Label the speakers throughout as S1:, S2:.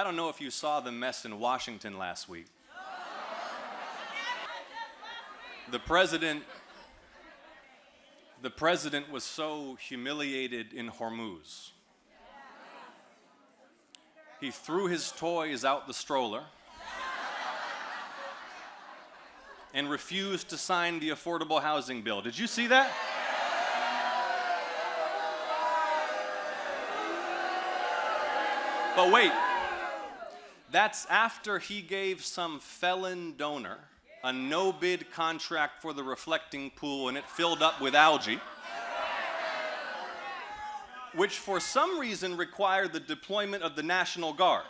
S1: I don't know if you saw the mess in Washington last week. The president was so humiliated in Hormuz. He threw his toys out the stroller and refused to sign the affordable housing bill. Did you see that? But wait, that's after he gave some felon donor a no-bid contract for the reflecting pool and it filled up with algae, which for some reason required the deployment of the National Guard.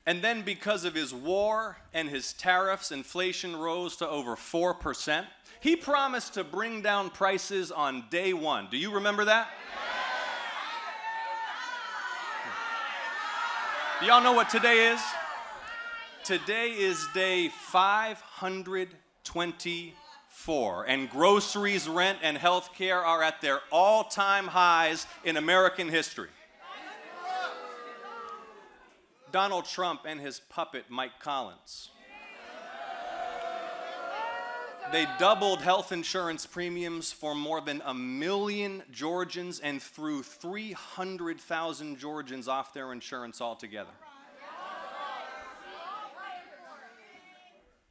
S1: And then because of his war and his tariffs, inflation rose to over 4%. He promised to bring down prices on day one. Do you remember that? Do y'all know what today is? Today is day 524, and groceries, rent, and health care are at their all-time highs in American history. Donald Trump and his puppet, Mike Collins. They doubled health insurance premiums for more than 1 million Georgians and threw 300,000 Georgians off their insurance altogether.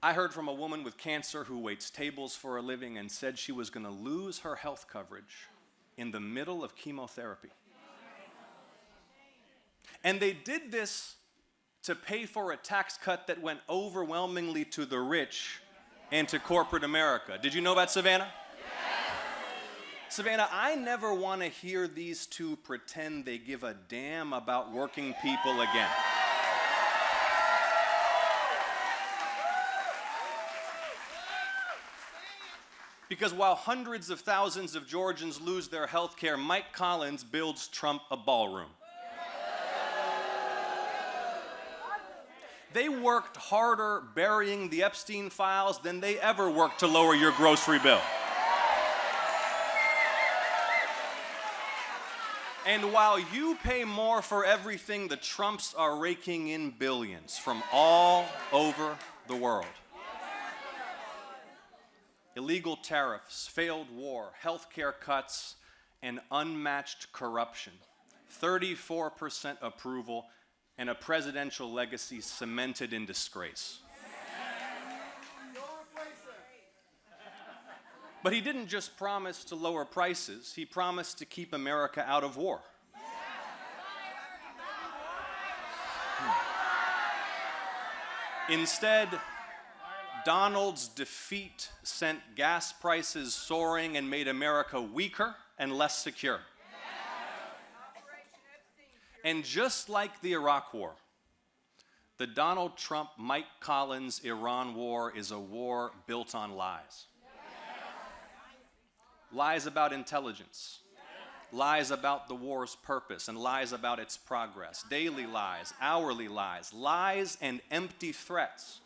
S1: I heard from a woman with cancer who waits tables for a living and said she was going to lose her health coverage in the middle of chemotherapy. And they did this to pay for a tax cut that went overwhelmingly to the rich and to corporate America. Did you know that, Savannah? Yes. Savannah, I never want to hear these two pretend they give a damn about working people again. Because while hundreds of thousands of Georgians lose their health care, Mike Collins builds Trump a ballroom. They worked harder burying the Epstein files than they ever worked to lower your grocery bill. And while you pay more for everything, the Trumps are raking in billions from all over the world. Illegal tariffs, failed war, healthcare cuts, and unmatched corruption. 34% approval, and a presidential legacy cemented in disgrace. But he didn't just promise to lower prices, he promised to keep America out of war. Instead, Donald's defeat sent gas prices soaring and made America weaker and less secure. And just like the Iraq War, the Donald Trump, Mike Collins Iran war is a war built on lies. Lies about intelligence, lies about the war's purpose, and lies about its progress. Daily lies, hourly lies, lies and empty threats.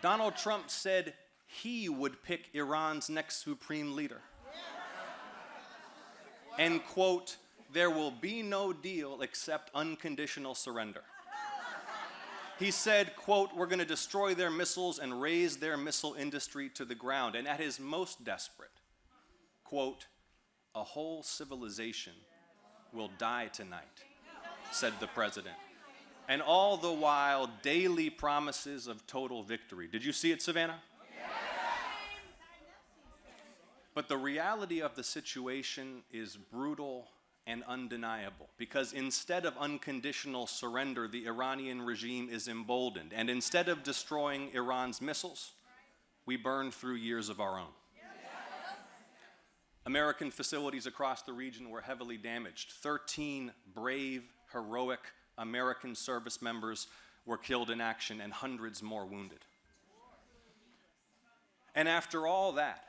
S1: Donald Trump said he would pick Iran's next supreme leader. And, quote, there will be no deal except unconditional surrender. He said, quote, we're going to destroy their missiles and raise their missile industry to the ground. And at his most desperate, quote, a whole civilization will die tonight, said the president. And all the while, daily promises of total victory. Did you see it, Savannah? Yes. But the reality of the situation is brutal and undeniable, because instead of unconditional surrender, the Iranian regime is emboldened. And instead of destroying Iran's missiles, we burned through years of our own. American facilities across the region were heavily damaged. 13 brave, heroic American service members were killed in action and hundreds more wounded. And after all that,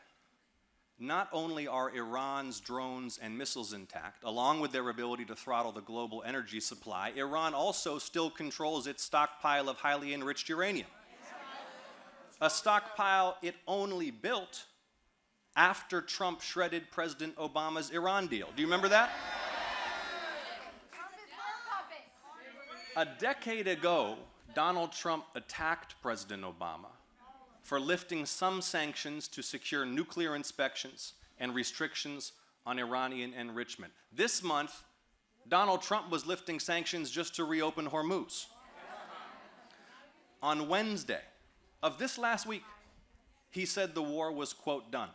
S1: not only are Iran's drones and missiles intact, along with their ability to throttle the global energy supply, Iran also still controls its stockpile of highly enriched uranium. A stockpile it only built after Trump shredded President Obama's Iran deal. Do you remember that? A decade ago, Donald Trump attacked President Obama for lifting some sanctions to secure nuclear inspections and restrictions on Iranian enrichment. This month, Donald Trump was lifting sanctions just to reopen Hormuz. On Wednesday of this last week, he said the war was, quote, done.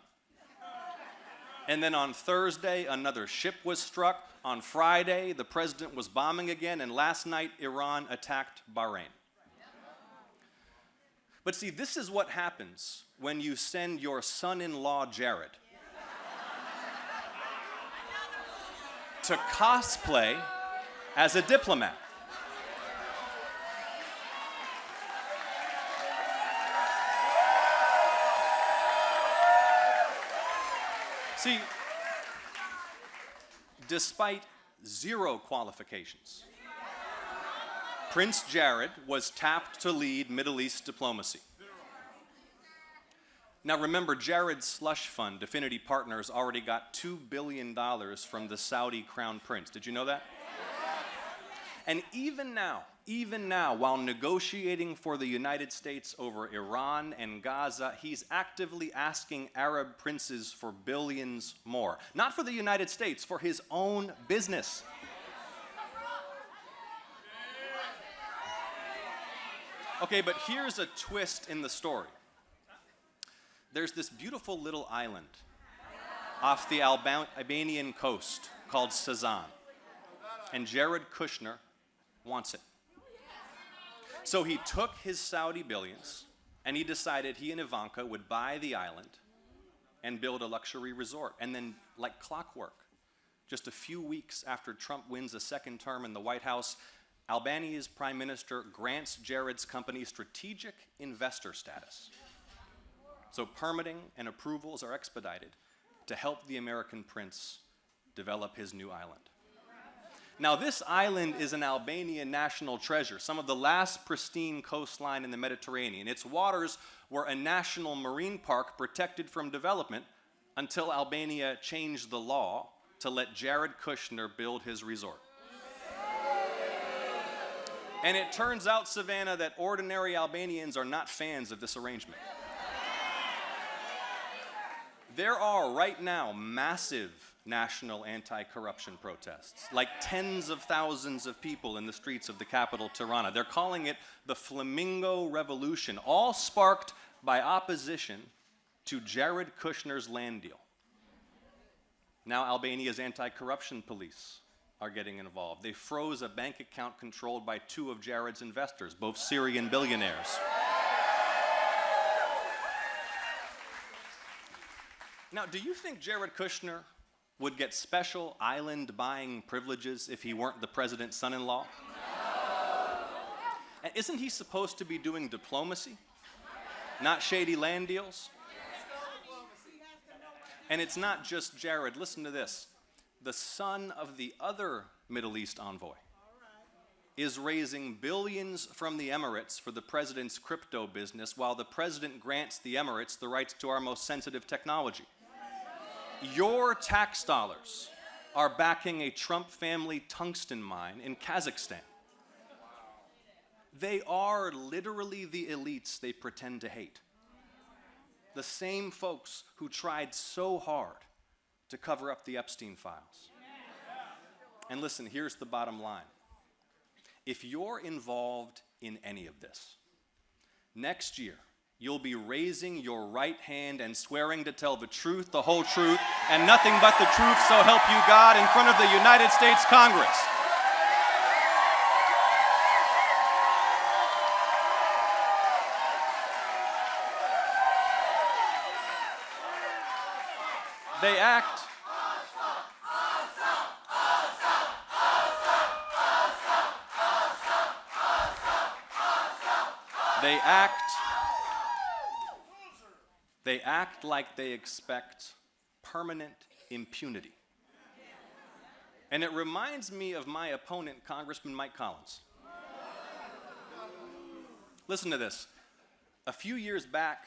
S1: And then on Thursday, another ship was struck. On Friday, the president was bombing again, and last night, Iran attacked Bahrain. But see, this is what happens when you send your son-in-law, Jared, to cosplay as a diplomat. See, despite zero qualifications, Prince Jared was tapped to lead Middle East diplomacy. Now remember, Jared's slush fund, Affinity Partners, already got $2 billion from the Saudi crown prince. Did you know that? And even now, while negotiating for the United States over Iran and Gaza, he's actively asking Arab princes for billions more. Not for the United States, for his own business. Okay, but here's a twist in the story. There's this beautiful little island off the Albanian coast called Savannah, and Jared Kushner wants it. So he took his Saudi billions and he decided he and Ivanka would buy the island and build a luxury resort. And then, like clockwork, just a few weeks after Trump wins a second term in the White House, Albania's prime minister grants Jared's company strategic investor status. So permitting and approvals are expedited to help the American prince develop his new island. Now, this island is an Albanian national treasure, some of the last pristine coastline in the Mediterranean. Its waters were a national marine park protected from development until Albania changed the law to let Jared Kushner build his resort. And it turns out, Savannah, that ordinary Albanians are not fans of this arrangement. There are right now massive national anti-corruption protests, like tens of thousands of people in the streets of the capital, Tirana. They're calling it the Flamingo Revolution, all sparked by opposition to Jared Kushner's land deal. Now Albania's anti-corruption police are getting involved. They froze a bank account controlled by two of Jared's investors, both Syrian billionaires. Now, do you think Jared Kushner would get special island buying privileges if he weren't the president's son-in-law? And isn't he supposed to be doing diplomacy, not shady land deals? And it's not just Jared. Listen to this. The son of the other Middle East envoy is raising billions from the Emirates for the president's crypto business, while the president grants the Emirates the rights to our most sensitive technology. Your tax dollars are backing a Trump family tungsten mine in Kazakhstan. They are literally the elites they pretend to hate. The same folks who tried so hard to cover up the Epstein files. And listen, here's the bottom line. If you're involved in any of this, next year, you'll be raising your right hand and swearing to tell the truth, the whole truth, and nothing but the truth, so help you God, in front of the United States Congress. They act They act like they expect permanent impunity. And it reminds me of my opponent, Congressman Mike Collins. Listen to this. A few years back,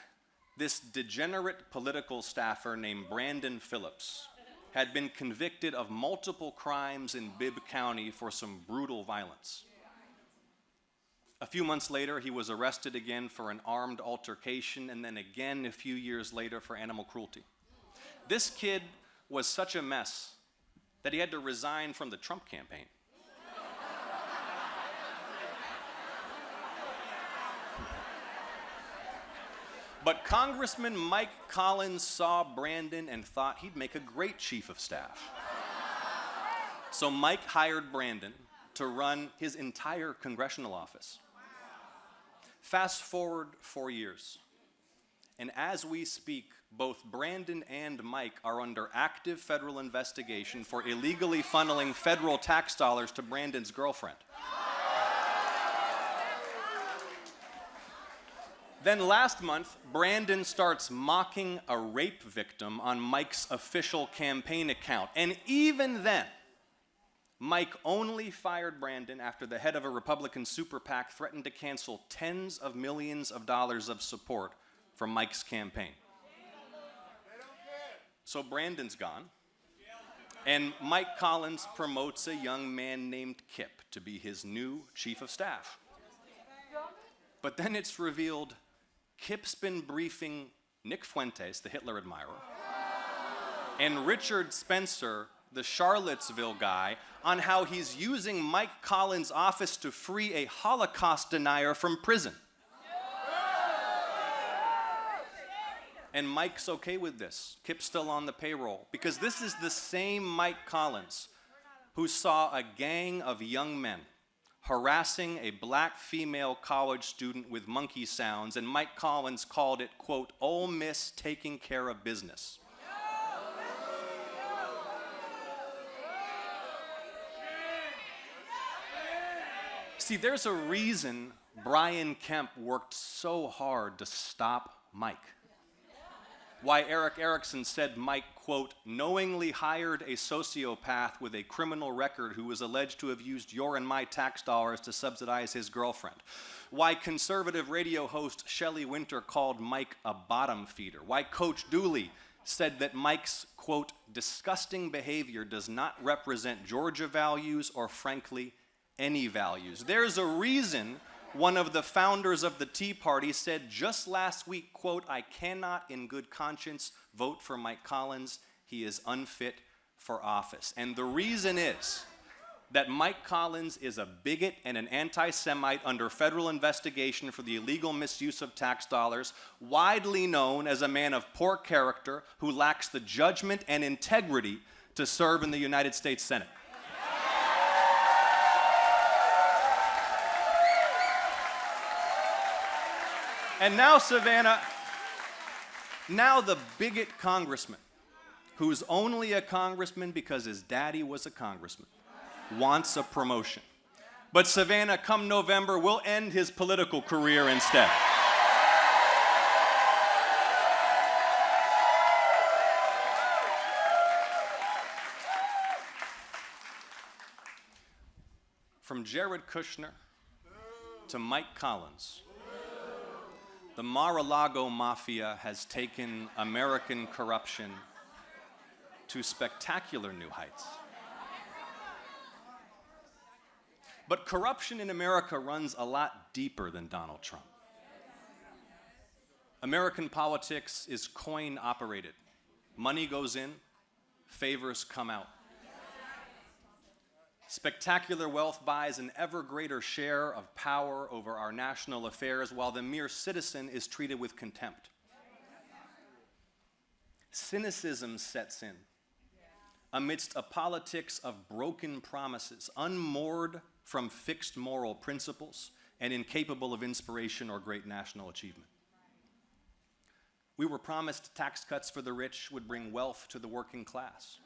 S1: this degenerate political staffer named Brandon Phillips had been convicted of multiple crimes in Bibb County for some brutal violence. A few months later, he was arrested again for an armed altercation, and then again a few years later for animal cruelty. This kid was such a mess that he had to resign from the Trump campaign. But Congressman Mike Collins saw Brandon and thought he'd make a great chief of staff. So Mike hired Brandon to run his entire congressional office. Fast forward 4 years, and as we speak, both Brandon and Mike are under active federal investigation for illegally funneling federal tax dollars to Brandon's girlfriend. Then last month, Brandon starts mocking a rape victim on Mike's official campaign account. And even then, Mike only fired Brandon after the head of a Republican super PAC threatened to cancel tens of millions of dollars of support from Mike's campaign. So Brandon's gone, and Mike Collins promotes a young man named Kip to be his new chief of staff. But then it's revealed Kip's been briefing Nick Fuentes, the Hitler admirer, and Richard Spencer, the Charlottesville guy, on how he's using Mike Collins' office to free a Holocaust denier from prison. And Mike's okay with this. Kip's still on the payroll, because this is the same Mike Collins who saw a gang of young men harassing a black female college student with monkey sounds, and Mike Collins called it, quote, Ole Miss taking care of business. See, there's a reason Brian Kemp worked so hard to stop Mike. Why Eric Erickson said Mike, quote, knowingly hired a sociopath with a criminal record who was alleged to have used your and my tax dollars to subsidize his girlfriend. Why conservative radio host Shelley Winter called Mike a bottom feeder. Why Coach Dooley said that Mike's, quote, disgusting behavior does not represent Georgia values or, frankly, any values. There's a reason one of the founders of the Tea Party said just last week, quote, I cannot in good conscience vote for Mike Collins. He is unfit for office. And the reason is that Mike Collins is a bigot and an anti-Semite under federal investigation for the illegal misuse of tax dollars, widely known as a man of poor character who lacks the judgment and integrity to serve in the United States Senate. And now, Savannah, now the bigot congressman, who's only a congressman because his daddy was a congressman, wants a promotion. But Savannah, come November, we'll end his political career instead. From Jared Kushner to Mike Collins, the Mar-a-Lago Mafia has taken American corruption to spectacular new heights. But corruption in America runs a lot deeper than Donald Trump. American politics is coin operated. Money goes in, favors come out. Spectacular wealth buys an ever greater share of power over our national affairs, while the mere citizen is treated with contempt. Cynicism sets in amidst a politics of broken promises, unmoored from fixed moral principles and incapable of inspiration or great national achievement. We were promised tax cuts for the rich would bring wealth to the working class.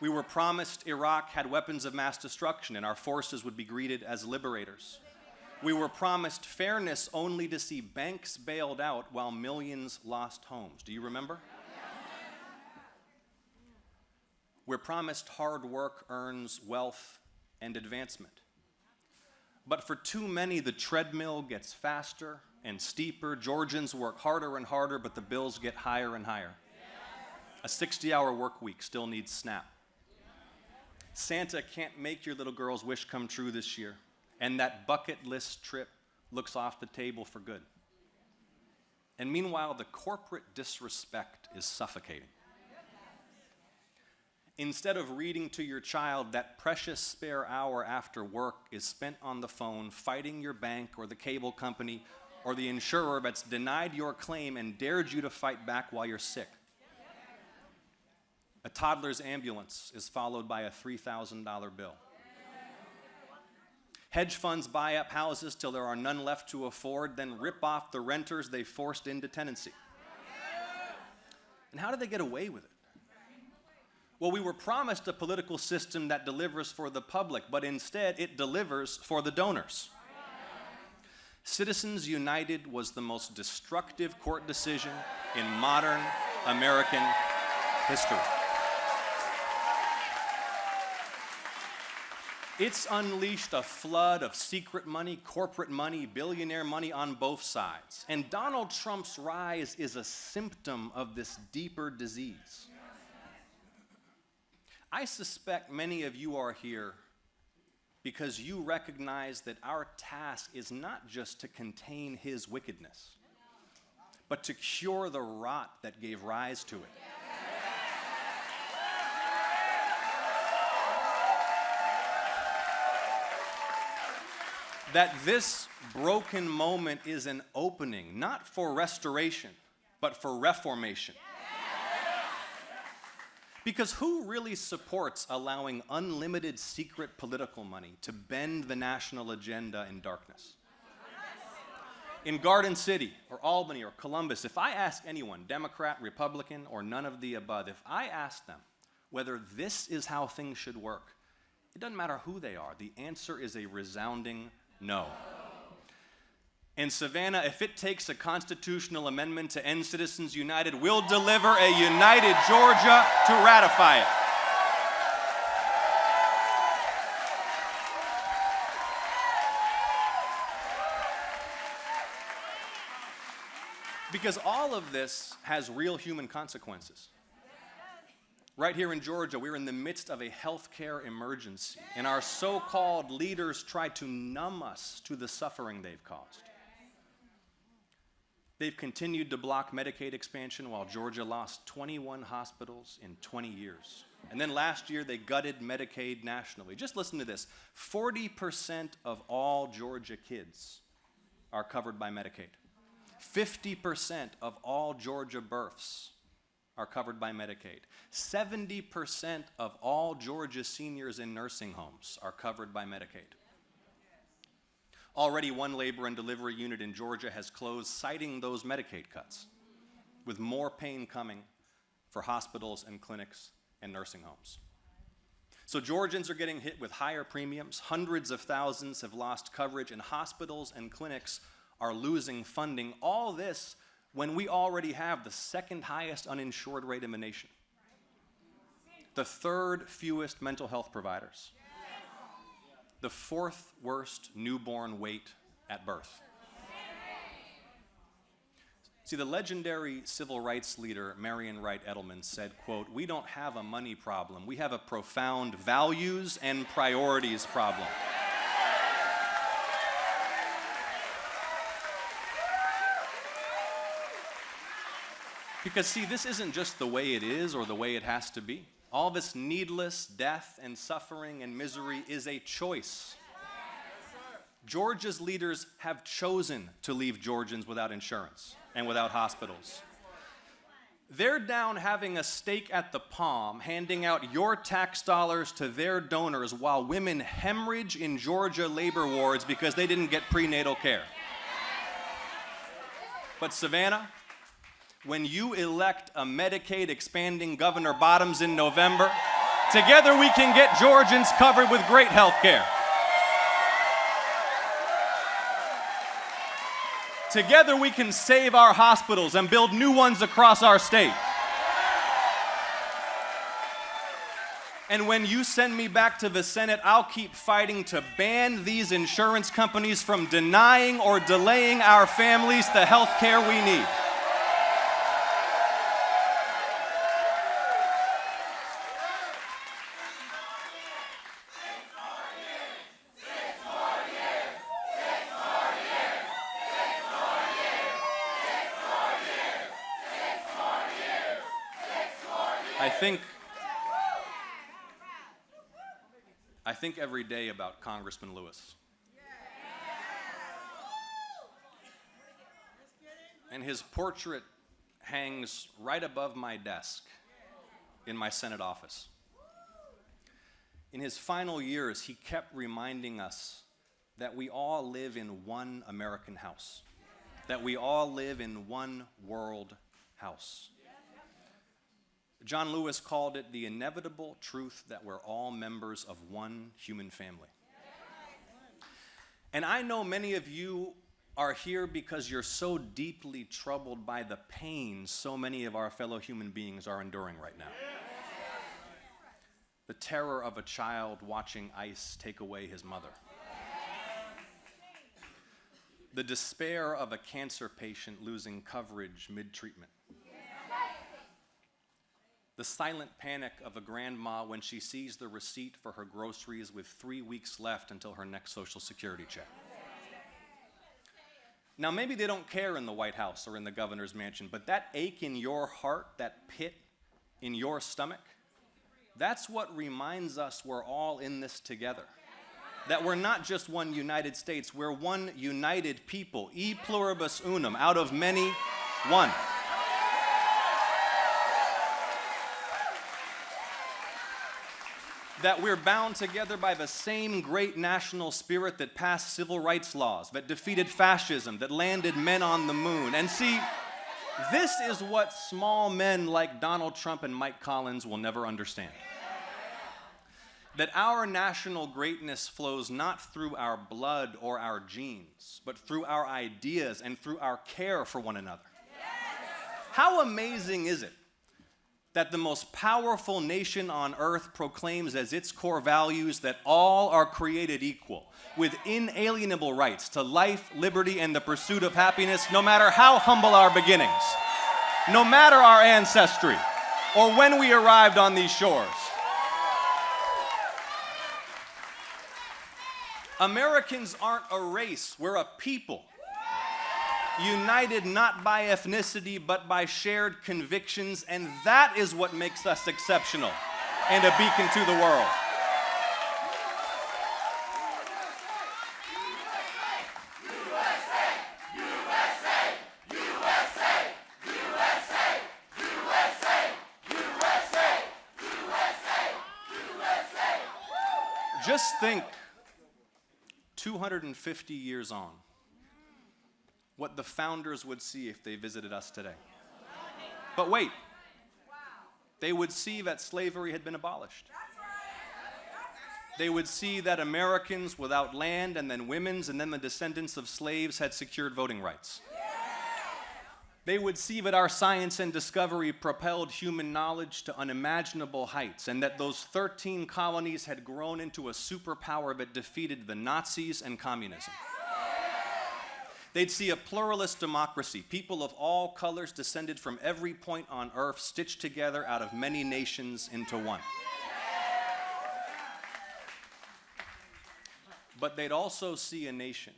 S1: We were promised Iraq had weapons of mass destruction and our forces would be greeted as liberators. We were promised fairness only to see banks bailed out while millions lost homes. Do you remember? We're promised hard work earns wealth and advancement. But for too many, the treadmill gets faster and steeper. Georgians work harder and harder, but the bills get higher and higher. A 60-hour work week still needs SNAP. Santa can't make your little girl's wish come true this year. and that bucket list trip looks off the table for good. And meanwhile, the corporate disrespect is suffocating. Instead of reading to your child, that precious spare hour after work is spent on the phone fighting your bank or the cable company or the insurer that's denied your claim and dared you to fight back while you're sick. A toddler's ambulance is followed by a $3,000 bill. Hedge funds buy up houses till there are none left to afford, then rip off the renters they forced into tenancy. And how did they get away with it? Well, we were promised a political system that delivers for the public, but instead it delivers for the donors. Citizens United was the most destructive court decision in modern American history. It's unleashed a flood of secret money, corporate money, billionaire money on both sides. And Donald Trump's rise is a symptom of this deeper disease. I suspect many of you are here because you recognize that our task is not just to contain his wickedness, but to cure the rot that gave rise to it. That this broken moment is an opening, not for restoration, but for reformation. Because who really supports allowing unlimited secret political money to bend the national agenda in darkness? In Garden City, or Albany, or Columbus, if I ask anyone, Democrat, Republican, or none of the above, if I ask them whether this is how things should work, it doesn't matter who they are. The answer is a resounding no. In Savannah, if it takes a constitutional amendment to end Citizens United, we'll deliver a united Georgia to ratify it. Because all of this has real human consequences. Right here in Georgia, we're in the midst of a healthcare emergency, and our so-called leaders try to numb us to the suffering they've caused. They've continued to block Medicaid expansion while Georgia lost 21 hospitals in 20 years. And then last year, they gutted Medicaid nationally. Just listen to this. 40% of all Georgia kids are covered by Medicaid. 50% of all Georgia births are covered by Medicaid. 70% of all Georgia seniors in nursing homes are covered by Medicaid. Already one labor and delivery unit in Georgia has closed, citing those Medicaid cuts, with more pain coming for hospitals and clinics and nursing homes. So Georgians are getting hit with higher premiums, hundreds of thousands have lost coverage, and hospitals and clinics are losing funding. All this when we already have the second highest uninsured rate in the nation, the third fewest mental health providers, the fourth worst newborn weight at birth. See, the legendary civil rights leader Marion Wright Edelman said, quote, "We don't have a money problem, we have a profound values and priorities problem." Because see, this isn't just the way it is or the way it has to be. All this needless death and suffering and misery is a choice. Georgia's leaders have chosen to leave Georgians without insurance and without hospitals. They're down having a stake at the palm, handing out your tax dollars to their donors while women hemorrhage in Georgia labor wards because they didn't get prenatal care. But Savannah, when you elect a Medicaid expanding Governor Bottoms in November, together we can get Georgians covered with great health care. Together we can save our hospitals and build new ones across our state. And when you send me back to the Senate, I'll keep fighting to ban these insurance companies from denying or delaying our families the health care we need. I think every day about Congressman Lewis. And his portrait hangs right above my desk in my Senate office. In his final years, he kept reminding us that we all live in one American house, that we all live in one world house. John Lewis called it the inevitable truth that we're all members of one human family. And I know many of you are here because you're so deeply troubled by the pain so many of our fellow human beings are enduring right now. The terror of a child watching ICE take away his mother. The despair of a cancer patient losing coverage mid-treatment. The silent panic of a grandma when she sees the receipt for her groceries with 3 weeks left until her next Social Security check. Now, maybe they don't care in the White House or in the governor's mansion, but that ache in your heart, that pit in your stomach, that's what reminds us we're all in this together. That we're not just one United States, we're one united people, e pluribus unum, out of many, one. That we're bound together by the same great national spirit that passed civil rights laws, that defeated fascism, that landed men on the moon. And see, this is what small men like Donald Trump and Mike Collins will never understand. That our national greatness flows not through our blood or our genes, but through our ideas and through our care for one another. How amazing is it that the most powerful nation on earth proclaims as its core values that all are created equal, with inalienable rights to life, liberty, and the pursuit of happiness, no matter how humble our beginnings, no matter our ancestry, or when we arrived on these shores. Americans aren't a race, we're a people. United not by ethnicity, but by shared convictions, and that is what makes us exceptional and a beacon to the world. Just think, 250 years on, what the founders would see if they visited us today. But wait, they would see that slavery had been abolished. They would see that Americans without land, and then women's, and then the descendants of slaves had secured voting rights. They would see that our science and discovery propelled human knowledge to unimaginable heights, and that those 13 colonies had grown into a superpower that defeated the Nazis and communism. They'd see a pluralist democracy, people of all colors descended from every point on earth, stitched together out of many nations into one. But they'd also see a nation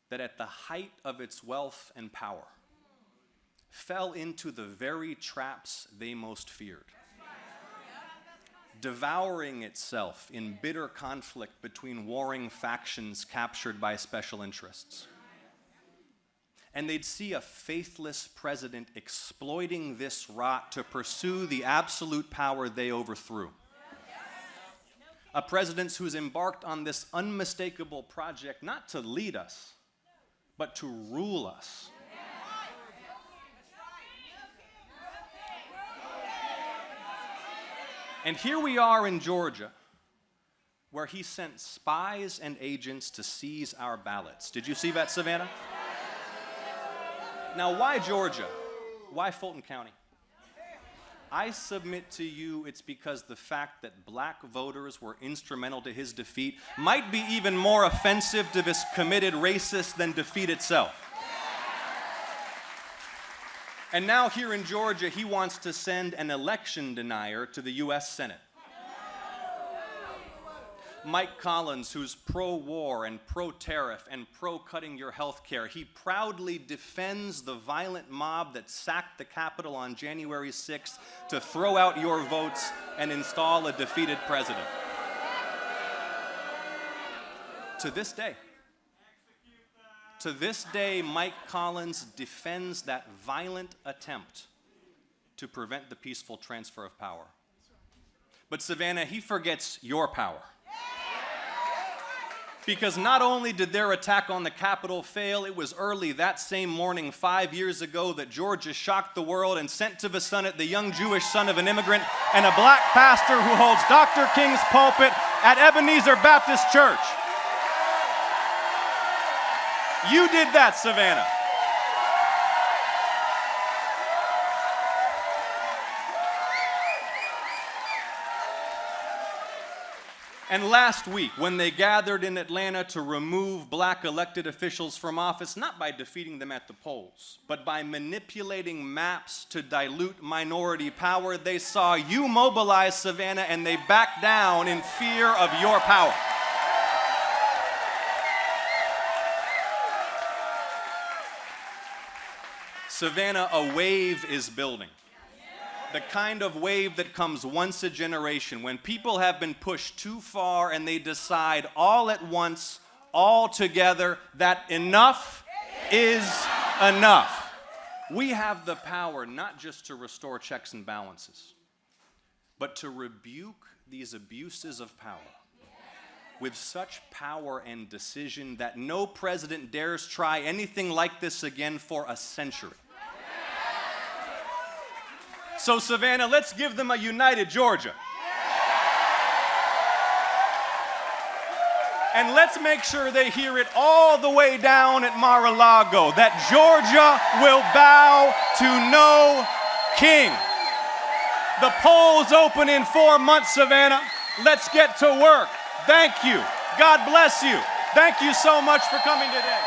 S1: that at the height of its wealth and power fell into the very traps they most feared, devouring itself in bitter conflict between warring factions captured by special interests. And they'd see a faithless president exploiting this rot to pursue the absolute power they overthrew. A president who's embarked on this unmistakable project not to lead us, but to rule us. And here we are in Georgia, where he sent spies and agents to seize our ballots. Did you see that, Savannah? Now, why Georgia? Why Fulton County? I submit to you it's because the fact that black voters were instrumental to his defeat might be even more offensive to this committed racist than defeat itself. And now here in Georgia, he wants to send an election denier to the U.S. Senate. Mike Collins, who's pro-war and pro-tariff and pro-cutting your health care, he proudly defends the violent mob that sacked the Capitol on January 6th to throw out your votes and install a defeated president. To this day, Mike Collins defends that violent attempt to prevent the peaceful transfer of power. But Savannah, he forgets your power. Because not only did their attack on the Capitol fail, it was early that same morning 5 years ago that Georgia shocked the world and sent to the Senate the young Jewish son of an immigrant and a black pastor who holds Dr. King's pulpit at Ebenezer Baptist Church. You did that, Savannah. And last week, when they gathered in Atlanta to remove black elected officials from office, not by defeating them at the polls, but by manipulating maps to dilute minority power, they saw you mobilize, Savannah, and they backed down in fear of your power. Savannah, a wave is building. The kind of wave that comes once a generation, when people have been pushed too far and they decide all at once, all together, that enough is enough. We have the power not just to restore checks and balances, but to rebuke these abuses of power with such power and decision that no president dares try anything like this again for a century. So, Savannah, let's give them a united Georgia. And let's make sure they hear it all the way down at Mar-a-Lago, that Georgia will bow to no king. The polls open in 4 months, Savannah. Let's get to work. Thank you. God bless you. Thank you so much for coming today.